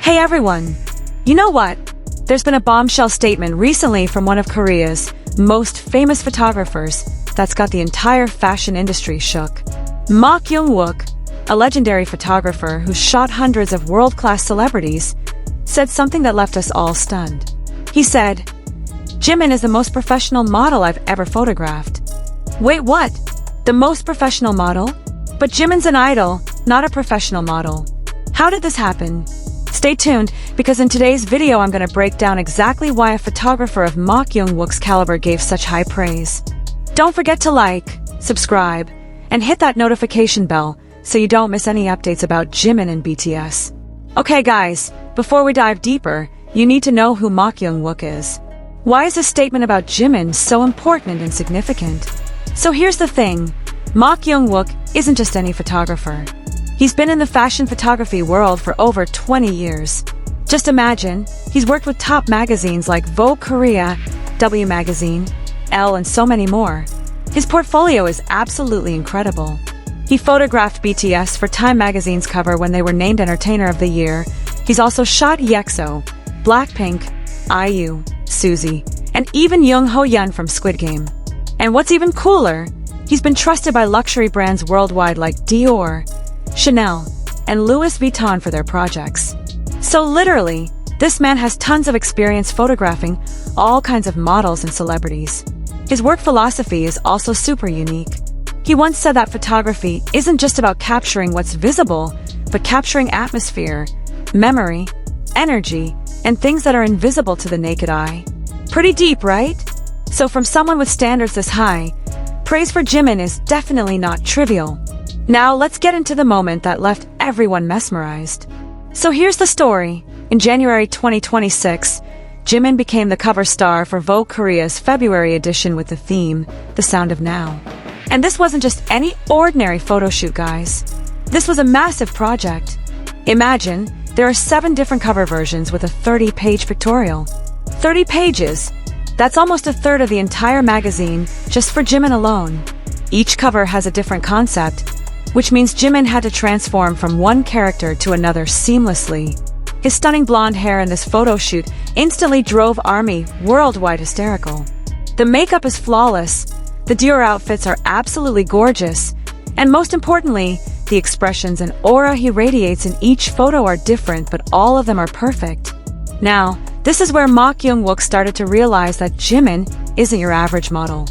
Hey everyone! You know what? There's been a bombshell statement recently from one of Korea's most famous photographers that's got the entire fashion industry shook. Machyong Wuk, a legendary photographer who shot hundreds of world-class celebrities, said something that left us all stunned. He said, "Jimin is the most professional model I've ever photographed." Wait, what? The most professional model? But Jimin's an idol, not a professional model. How did this happen? Stay tuned, because in today's video I'm going to break down exactly why a photographer of Machyong Wuk's caliber gave such high praise. Don't forget to like, subscribe, and hit that notification bell so you don't miss any updates about Jimin and BTS. Okay guys, before we dive deeper, you need to know who Machyong Wuk is. Why is this statement about Jimin so important and significant? So here's the thing, Machyong Wuk isn't just any photographer. He's been in the fashion photography world for over 20 years. Just imagine, he's worked with top magazines like Vogue Korea, W Magazine, Elle, and so many more. His portfolio is absolutely incredible. He photographed BTS for Time magazine's cover when they were named Entertainer of the Year. He's also shot EXO, Blackpink, IU, Suzy, and even Young Ho-yeon from Squid Game. And what's even cooler, he's been trusted by luxury brands worldwide like Dior, Chanel, and Louis Vuitton for their projects. So literally, this man has tons of experience photographing all kinds of models and celebrities. His work philosophy is also super unique. He once said that photography isn't just about capturing what's visible, but capturing atmosphere, memory, energy, and things that are invisible to the naked eye. Pretty deep, right? So from someone with standards this high, praise for Jimin is definitely not trivial. Now let's get into the moment that left everyone mesmerized. So here's the story. In January 2026, Jimin became the cover star for Vogue Korea's February edition with the theme, The Sound of Now. And this wasn't just any ordinary photo shoot, guys. This was a massive project. Imagine, there are 7 different cover versions with a 30-page pictorial. 30 pages! That's almost a third of the entire magazine, just for Jimin alone. Each cover has a different concept, which means Jimin had to transform from one character to another seamlessly. His stunning blonde hair in this photo shoot instantly drove ARMY worldwide hysterical. The makeup is flawless, the Dior outfits are absolutely gorgeous, and most importantly, the expressions and aura he radiates in each photo are different, but all of them are perfect. Now, this is where Machyong Wuk started to realize that Jimin isn't your average model.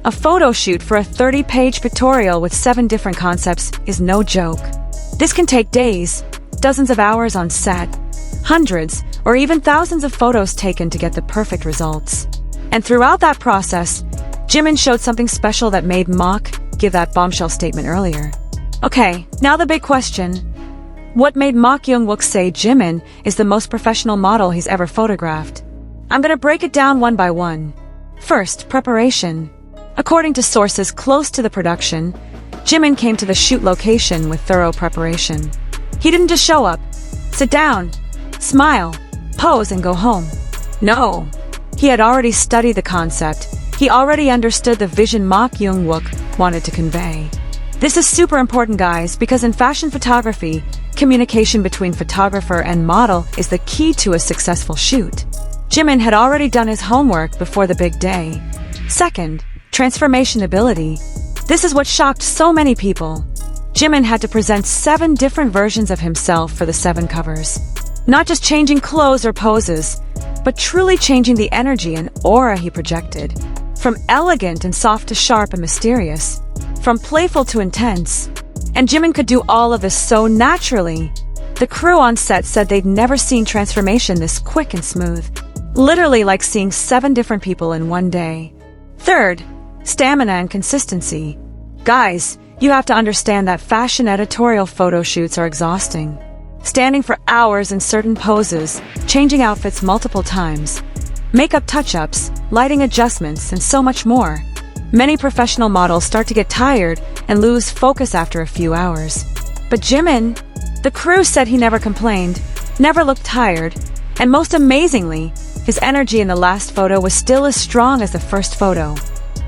A photo shoot for a 30-page pictorial with 7 different concepts is no joke. This can take days, dozens of hours on set, hundreds or even thousands of photos taken to get the perfect results. And throughout that process, Jimin showed something special that made Mach give that bombshell statement earlier. Okay, now the big question. What made Machyong Wuk say Jimin is the most professional model he's ever photographed? I'm gonna break it down one by one. First, preparation. According to sources close to the production, Jimin came to the shoot location with thorough preparation. He didn't just show up, sit down, smile, pose, and go home. No, he had already studied the concept. He already understood the vision Machyong Wuk wanted to convey. This is super important, guys, because in fashion photography, communication between photographer and model is the key to a successful shoot. Jimin had already done his homework before the big day. Second, transformation ability. This is what shocked so many people. Jimin had to present 7 different versions of himself for the 7 covers. Not just changing clothes or poses, but truly changing the energy and aura he projected. From elegant and soft to sharp and mysterious. From playful to intense. And Jimin could do all of this so naturally. The crew on set said they'd never seen transformation this quick and smooth. Literally like seeing 7 different people in one day. Third, stamina and consistency. Guys, you have to understand that fashion editorial photo shoots are exhausting. Standing for hours in certain poses, changing outfits multiple times, makeup touch-ups, lighting adjustments, and so much more. Many professional models start to get tired and lose focus after a few hours. But Jimin, the crew said he never complained, never looked tired, and most amazingly, his energy in the last photo was still as strong as the first photo.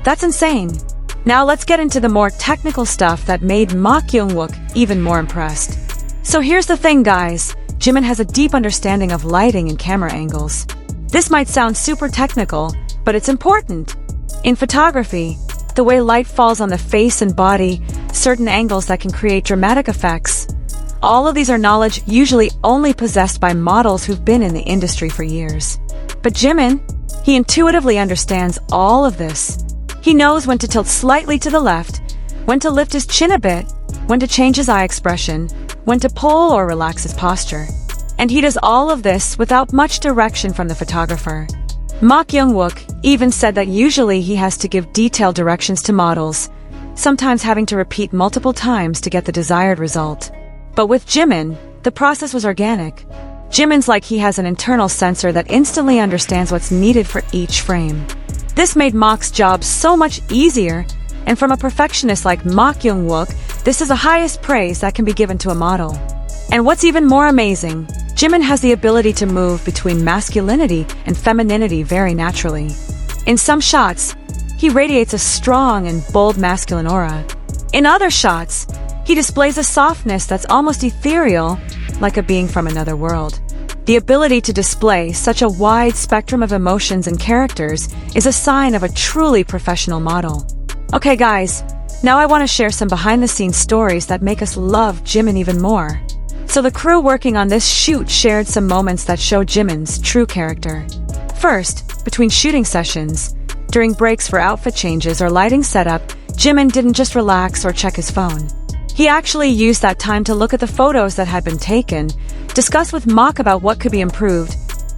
That's insane. Now let's get into the more technical stuff that made Machyong Wuk even more impressed. So here's the thing, guys. Jimin has a deep understanding of lighting and camera angles. This might sound super technical, but it's important. In photography, the way light falls on the face and body, certain angles that can create dramatic effects. All of these are knowledge usually only possessed by models who've been in the industry for years. But Jimin, he intuitively understands all of this. He knows when to tilt slightly to the left, when to lift his chin a bit, when to change his eye expression, when to pull or relax his posture. And he does all of this without much direction from the photographer. Machyong Wuk even said that usually he has to give detailed directions to models, sometimes having to repeat multiple times to get the desired result. But with Jimin, the process was organic. Jimin's like he has an internal sensor that instantly understands what's needed for each frame. This made Mach's job so much easier, and from a perfectionist like Machyong Wuk, this is the highest praise that can be given to a model. And what's even more amazing, Jimin has the ability to move between masculinity and femininity very naturally. In some shots, he radiates a strong and bold masculine aura. In other shots, he displays a softness that's almost ethereal, like a being from another world. The ability to display such a wide spectrum of emotions and characters is a sign of a truly professional model. Okay guys, now I want to share some behind-the-scenes stories that make us love Jimin even more. So the crew working on this shoot shared some moments that show Jimin's true character. First, between shooting sessions, during breaks for outfit changes or lighting setup, Jimin didn't just relax or check his phone. He actually used that time to look at the photos that had been taken, discuss with Mach about what could be improved,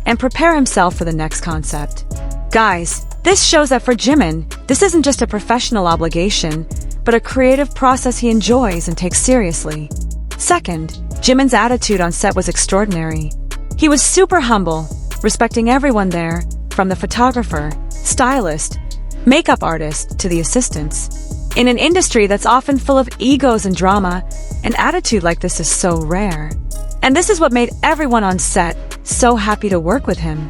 and prepare himself for the next concept. Guys, this shows that for Jimin, this isn't just a professional obligation, but a creative process he enjoys and takes seriously. Second, Jimin's attitude on set was extraordinary. He was super humble, respecting everyone there, from the photographer, stylist, makeup artist, to the assistants. In an industry that's often full of egos and drama, an attitude like this is so rare. And this is what made everyone on set so happy to work with him.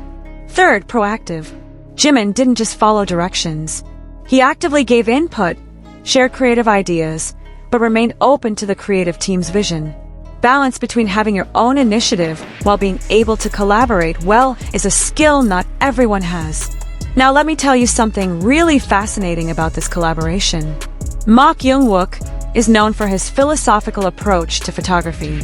Third, proactive. Jimin didn't just follow directions. He actively gave input, shared creative ideas, but remained open to the creative team's vision. Balance between having your own initiative while being able to collaborate well is a skill not everyone has. Now let me tell you something really fascinating about this collaboration. Machyong Wuk is known for his philosophical approach to photography.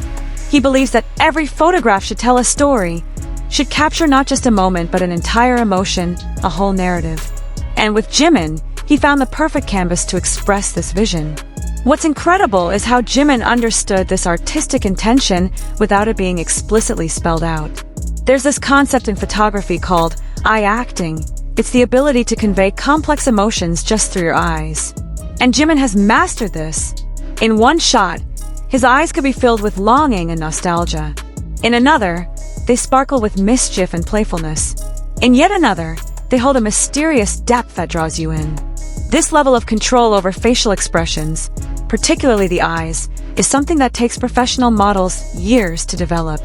He believes that every photograph should tell a story, should capture not just a moment but an entire emotion, a whole narrative. And with Jimin, he found the perfect canvas to express this vision. What's incredible is how Jimin understood this artistic intention without it being explicitly spelled out. There's this concept in photography called eye acting. It's the ability to convey complex emotions just through your eyes. And Jimin has mastered this. In one shot, his eyes could be filled with longing and nostalgia. In another, they sparkle with mischief and playfulness. In yet another, they hold a mysterious depth that draws you in. This level of control over facial expressions, particularly the eyes, is something that takes professional models years to develop.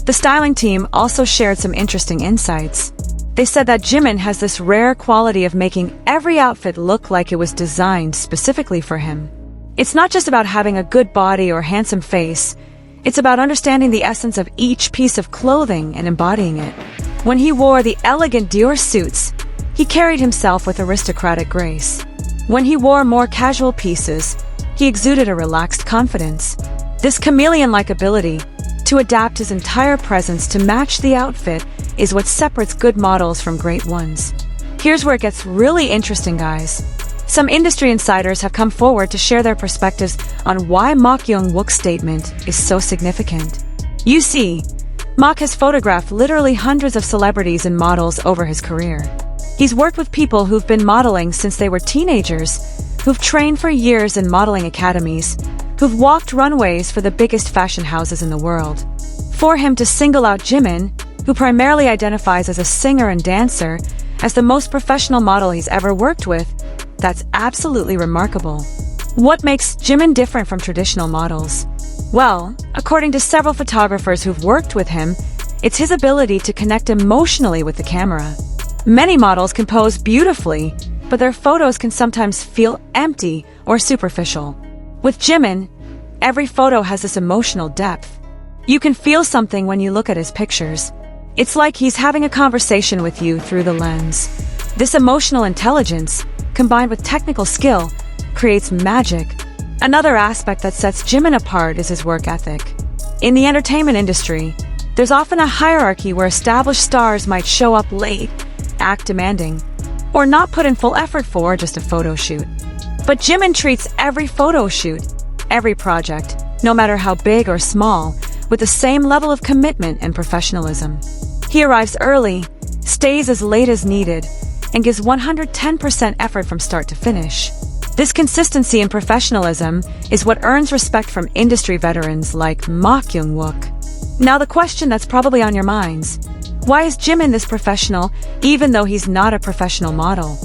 The styling team also shared some interesting insights. They said that Jimin has this rare quality of making every outfit look like it was designed specifically for him. It's not just about having a good body or handsome face, it's about understanding the essence of each piece of clothing and embodying it. When he wore the elegant Dior suits, he carried himself with aristocratic grace. When he wore more casual pieces, he exuded a relaxed confidence. This chameleon-like ability to adapt his entire presence to match the outfit is what separates good models from great ones. Here's where it gets really interesting, guys. Some industry insiders have come forward to share their perspectives on why Machyong Wuk's statement is so significant. You see, Mach has photographed literally hundreds of celebrities and models over his career. He's worked with people who've been modeling since they were teenagers, who've trained for years in modeling academies, who've walked runways for the biggest fashion houses in the world. For him to single out Jimin, who primarily identifies as a singer and dancer, as the most professional model he's ever worked with, that's absolutely remarkable. What makes Jimin different from traditional models? Well, according to several photographers who've worked with him, it's his ability to connect emotionally with the camera. Many models can pose beautifully, but their photos can sometimes feel empty or superficial. With Jimin, every photo has this emotional depth. You can feel something when you look at his pictures. It's like he's having a conversation with you through the lens. This emotional intelligence, combined with technical skill, creates magic. Another aspect that sets Jimin apart is his work ethic. In the entertainment industry, there's often a hierarchy where established stars might show up late, act demanding, or not put in full effort for just a photo shoot. But Jimin treats every photo shoot, every project, no matter how big or small, with the same level of commitment and professionalism. He arrives early, stays as late as needed, and gives 110% effort from start to finish. This consistency and professionalism is what earns respect from industry veterans like Machyong Wuk. Now the question that's probably on your minds: why is Jimin this professional even though he's not a professional model?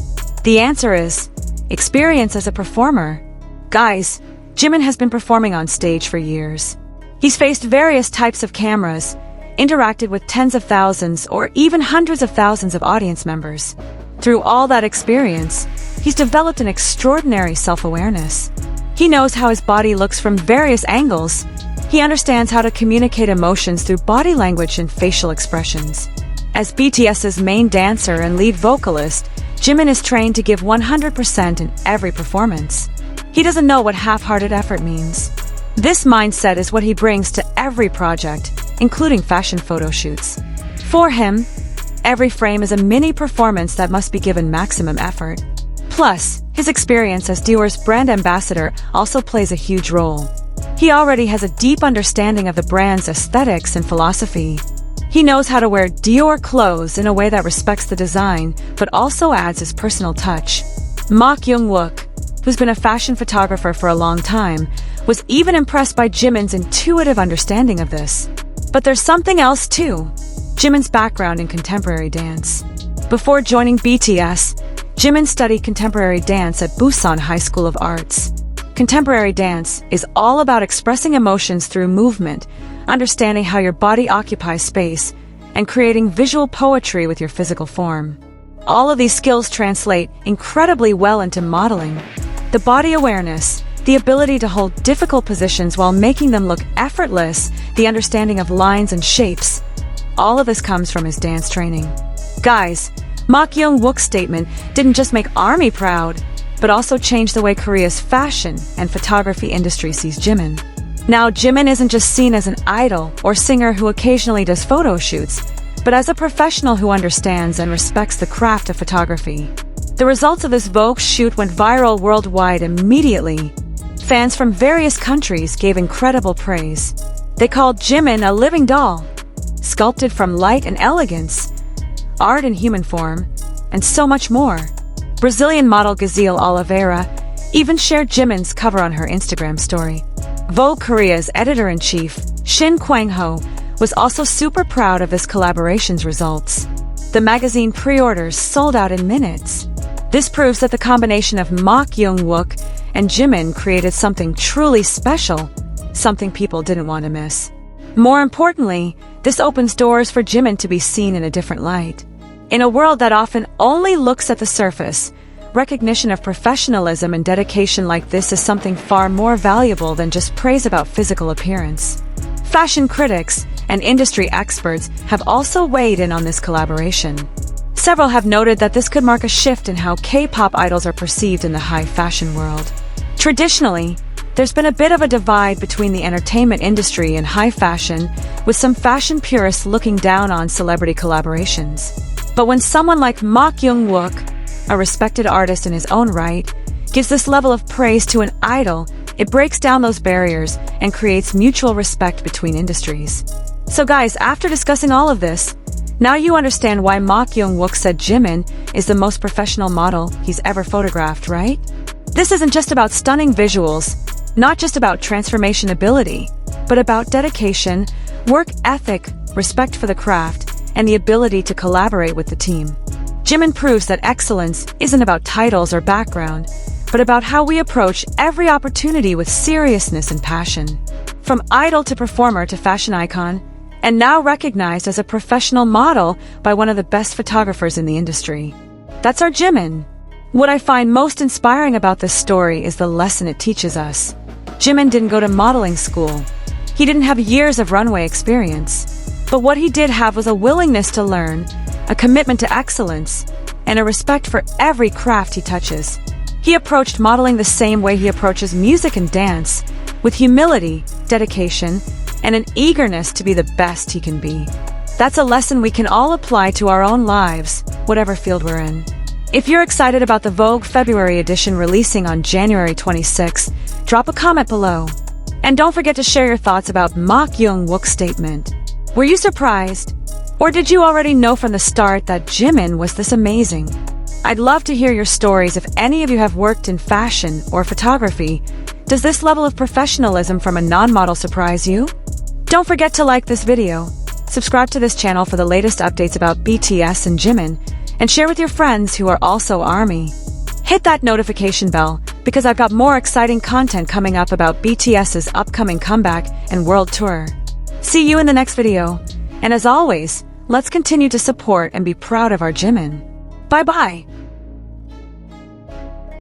The answer is experience as a performer. Guys, Jimin has been performing on stage for years. He's faced various types of cameras, interacted with tens of thousands or even hundreds of thousands of audience members. Through all that experience, he's developed an extraordinary self-awareness. He knows how his body looks from various angles. He understands how to communicate emotions through body language and facial expressions. As BTS's main dancer and lead vocalist, Jimin is trained to give 100% in every performance. He doesn't know what half-hearted effort means. This mindset is what he brings to every project, including fashion photo shoots. For him, every frame is a mini performance that must be given maximum effort. Plus, his experience as Dior's brand ambassador also plays a huge role. He already has a deep understanding of the brand's aesthetics and philosophy. He knows how to wear Dior clothes in a way that respects the design, but also adds his personal touch. Machyong Wuk, who's been a fashion photographer for a long time, was even impressed by Jimin's intuitive understanding of this. But there's something else too: Jimin's background in contemporary dance. Before joining BTS, Jimin studied contemporary dance at Busan High School of Arts. Contemporary dance is all about expressing emotions through movement, understanding how your body occupies space, and creating visual poetry with your physical form. All of these skills translate incredibly well into modeling. The body awareness, the ability to hold difficult positions while making them look effortless, the understanding of lines and shapes, all of this comes from his dance training. Guys, Machyong Wuk's statement didn't just make ARMY proud, but also changed the way Korea's fashion and photography industry sees Jimin. Now, Jimin isn't just seen as an idol or singer who occasionally does photo shoots, but as a professional who understands and respects the craft of photography. The results of this Vogue shoot went viral worldwide immediately. Fans from various countries gave incredible praise. They called Jimin a living doll, sculpted from light and elegance, art in human form, and so much more. Brazilian model Gazelle Oliveira even shared Jimin's cover on her Instagram story. Vogue Korea's editor-in-chief, Shin Kwang-ho, was also super proud of this collaboration's results. The magazine pre-orders sold out in minutes. This proves that the combination of Machyong Wuk and Jimin created something truly special, something people didn't want to miss. More importantly, this opens doors for Jimin to be seen in a different light. In a world that often only looks at the surface, recognition of professionalism and dedication like this is something far more valuable than just praise about physical appearance. Fashion critics and industry experts have also weighed in on this collaboration. Several have noted that this could mark a shift in how K-pop idols are perceived in the high fashion world. Traditionally, there's been a bit of a divide between the entertainment industry and high fashion, with some fashion purists looking down on celebrity collaborations. But when someone like Machyong Wuk, a respected artist in his own right, gives this level of praise to an idol, it breaks down those barriers and creates mutual respect between industries. So guys, after discussing all of this, now you understand why Machyong Wuk said Jimin is the most professional model he's ever photographed, right? This isn't just about stunning visuals, not just about transformation ability, but about dedication, work ethic, respect for the craft, and the ability to collaborate with the team. Jimin proves that excellence isn't about titles or background, but about how we approach every opportunity with seriousness and passion. From idol to performer to fashion icon, and now recognized as a professional model by one of the best photographers in the industry. That's our Jimin. What I find most inspiring about this story is the lesson it teaches us. Jimin didn't go to modeling school. He didn't have years of runway experience, but what he did have was a willingness to learn, a commitment to excellence, and a respect for every craft he touches. He approached modeling the same way he approaches music and dance, with humility, dedication, and an eagerness to be the best he can be. That's a lesson we can all apply to our own lives, whatever field we're in. If you're excited about the Vogue February edition releasing on January 26, drop a comment below. And don't forget to share your thoughts about Machyong Wuk's statement. Were you surprised? Or did you already know from the start that Jimin was this amazing? I'd love to hear your stories if any of you have worked in fashion or photography. Does this level of professionalism from a non-model surprise you? Don't forget to like this video, subscribe to this channel for the latest updates about BTS and Jimin, and share with your friends who are also ARMY. Hit that notification bell, because I've got more exciting content coming up about BTS's upcoming comeback and world tour. See you in the next video, and as always, let's continue to support and be proud of our Jimin. Bye-bye!